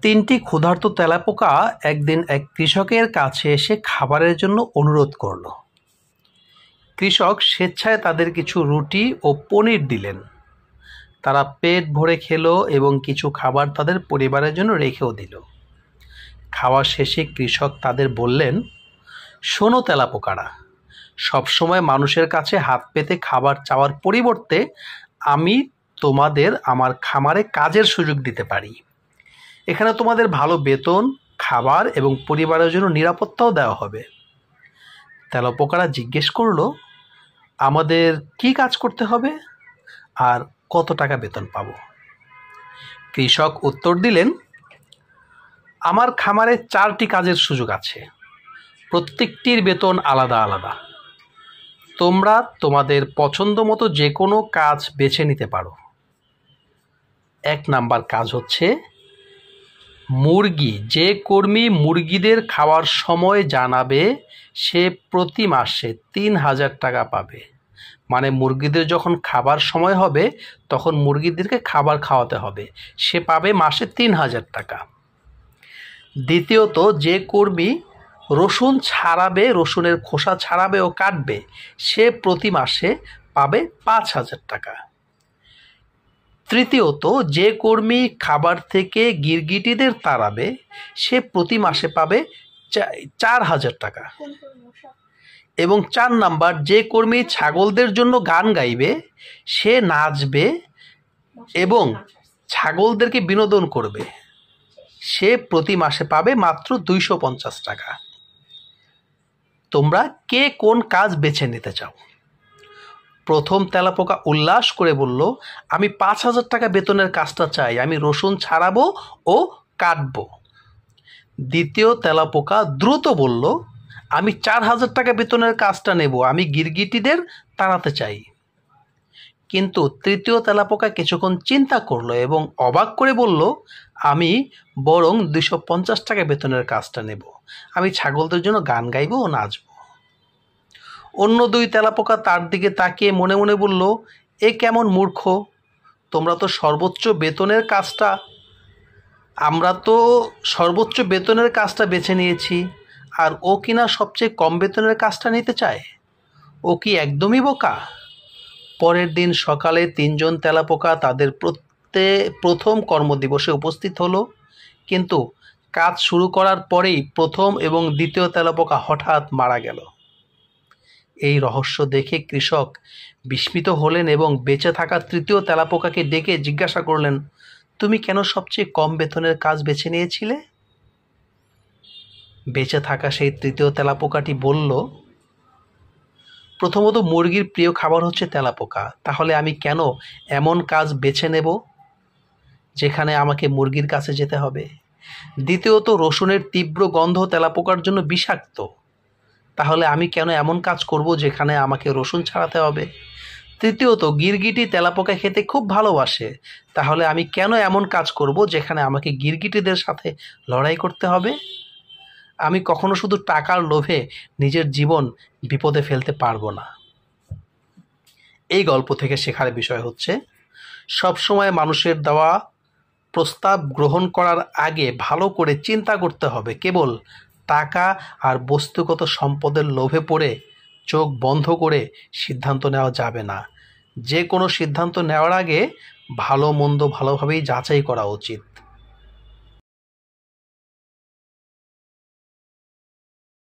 তিনটি ক্ষুধার্ত তেলাপোকা একদিন এক কৃষকের কাছে এসে খাবারের জন্য অনুরোধ করল। কৃষক স্বেচ্ছায় তাদের কিছু রুটি ও পনির দিলেন। তারা পেট ভরে খেলো এবং কিছু খাবার তাদের পরিবারের জন্য রেখেও দিল। খাওয়া শেষে কৃষক তাদের বললেন, শোনো তেলাপোকারা, সবসময় মানুষের কাছে হাত পেতে খাবার চাওয়ার পরিবর্তে আমি তোমাদের আমার খামারে কাজের সুযোগ দিতে পারি। এখানে তোমাদের ভালো বেতন, খাবার এবং পরিবারের জন্য নিরাপত্তাও দেওয়া হবে। তেলাপোকারা জিজ্ঞেস করলো, আমাদের কি কাজ করতে হবে আর কত টাকা বেতন পাব? কৃষক উত্তর দিলেন, আমার খামারে 4টি কাজের সুযোগ আছে, প্রত্যেকটির বেতন আলাদা আলাদা। তোমরা তোমাদের পছন্দ মতো যে কোনো কাজ বেছে নিতে পারো। 1 নাম্বার কাজ হচ্ছে মুরগি। যে কর্মী মুরগিদের খাওয়ার সময় জানাবে সে প্রতি মাসে 3000 টাকা পাবে। মানে মুরগিদের যখন খাবার সময় হবে তখন মুরগিদেরকে খাবার খাওয়াতে হবে, সে পাবে মাসে 3000 টাকা। দ্বিতীয়ত, যে কর্মী রসুন ছাড়াবে, রসুনের খোসা ছাড়াবে ও কাটবে, সে প্রতি মাসে পাবে 5000 টাকা। তৃতীয়ত, যে কর্মী খাবার থেকে গিরগিটিদের তাড়াবে, সে প্রতি মাসে পাবে 4000 টাকা। এবং 4 নাম্বার, যে কর্মী ছাগলদের জন্য গান গাইবে, সে নাচবে এবং ছাগলদেরকে বিনোদন করবে, সে প্রতি মাসে পাবে মাত্র 250 টাকা। তোমরা কে কোন কাজ বেছে নিতে চাও? প্রথম তেলাপোকা উল্লাস করে বলল, আমি 5000 টাকা বেতনের কাজটা চাই, আমি রসুন ছাড়াবো ও কাটবো। দ্বিতীয় তেলাপোকা দ্রুত বলল, আমি 4000 টাকা বেতনের কাজটা নেব, আমি গিরগিটিদের তাড়াতে চাই। কিন্তু তৃতীয় তেলাপোকা কিছুক্ষণ চিন্তা করলো এবং অবাক করে বলল, আমি বরং 250 টাকা বেতনের কাজটা নেব, আমি ছাগলদের জন্য গান গাইব ও নাচব। অন্য 2 তেলাপোকা তার দিকে তাকিয়ে মনে মনে বলল, এ কেমন মূর্খ, আমরা তো সর্বোচ্চ বেতনের কাজটা বেছে নিয়েছি, আর ও কিনা সবচেয়ে কম বেতনের কাজটা নিতে চায়, ও কি একদমই বোকা? পরের দিন সকালে 3 জন তেলাপোকা তাদের প্রথম কর্মদিবসে উপস্থিত হলো। কিন্তু কাজ শুরু করার পরেই প্রথম এবং দ্বিতীয় তেলাপোকা হঠাৎ মারা গেল। এই রহস্য দেখে কৃষক বিস্মিত হলেন এবং বেঁচে থাকা তৃতীয় তেলাপোকাকে ডেকে জিজ্ঞাসা করলেন, তুমি কেন সবচেয়ে কম বেতনের কাজ বেছে নিয়েছিলে? বেঁচে থাকা সেই তৃতীয় তেলাপোকাটি বলল, প্রথমত মুরগির প্রিয় খাবার হচ্ছে তেলাপোকা, তাহলে আমি কেন এমন কাজ বেছে নেব যেখানে আমাকে মুরগির কাছে যেতে হবে? দ্বিতীয়ত, রসুনের তীব্র গন্ধ তেলাপোকার জন্য বিষাক্ত, তাহলে আমি কেন এমন কাজ করব যেখানে আমাকে রসুন ছাড়াতে হবে? তৃতীয়ত, গিরগিটি তেলাপোকা খেতে খুব ভালোবাসে, তাহলে আমি কেন এমন কাজ করব যেখানে আমাকে গিরগিটিদের সাথে লড়াই করতে হবে? আমি কখনো শুধু টাকার লোভে নিজের জীবন বিপদে ফেলতে পারবো না। এই গল্প থেকে শেখার বিষয় হচ্ছে, সবসময় মানুষের দেওয়া প্রস্তাব গ্রহণ করার আগে ভালো করে চিন্তা করতে হবে। কেবল টাকা আর বস্তুগত সম্পদের লোভে পড়ে চোখ বন্ধ করে সিদ্ধান্ত নেওয়া যাবে না। যে কোনো সিদ্ধান্ত নেওয়ার আগে ভালো মন্দ ভালোভাবেই যাচাই করা উচিত।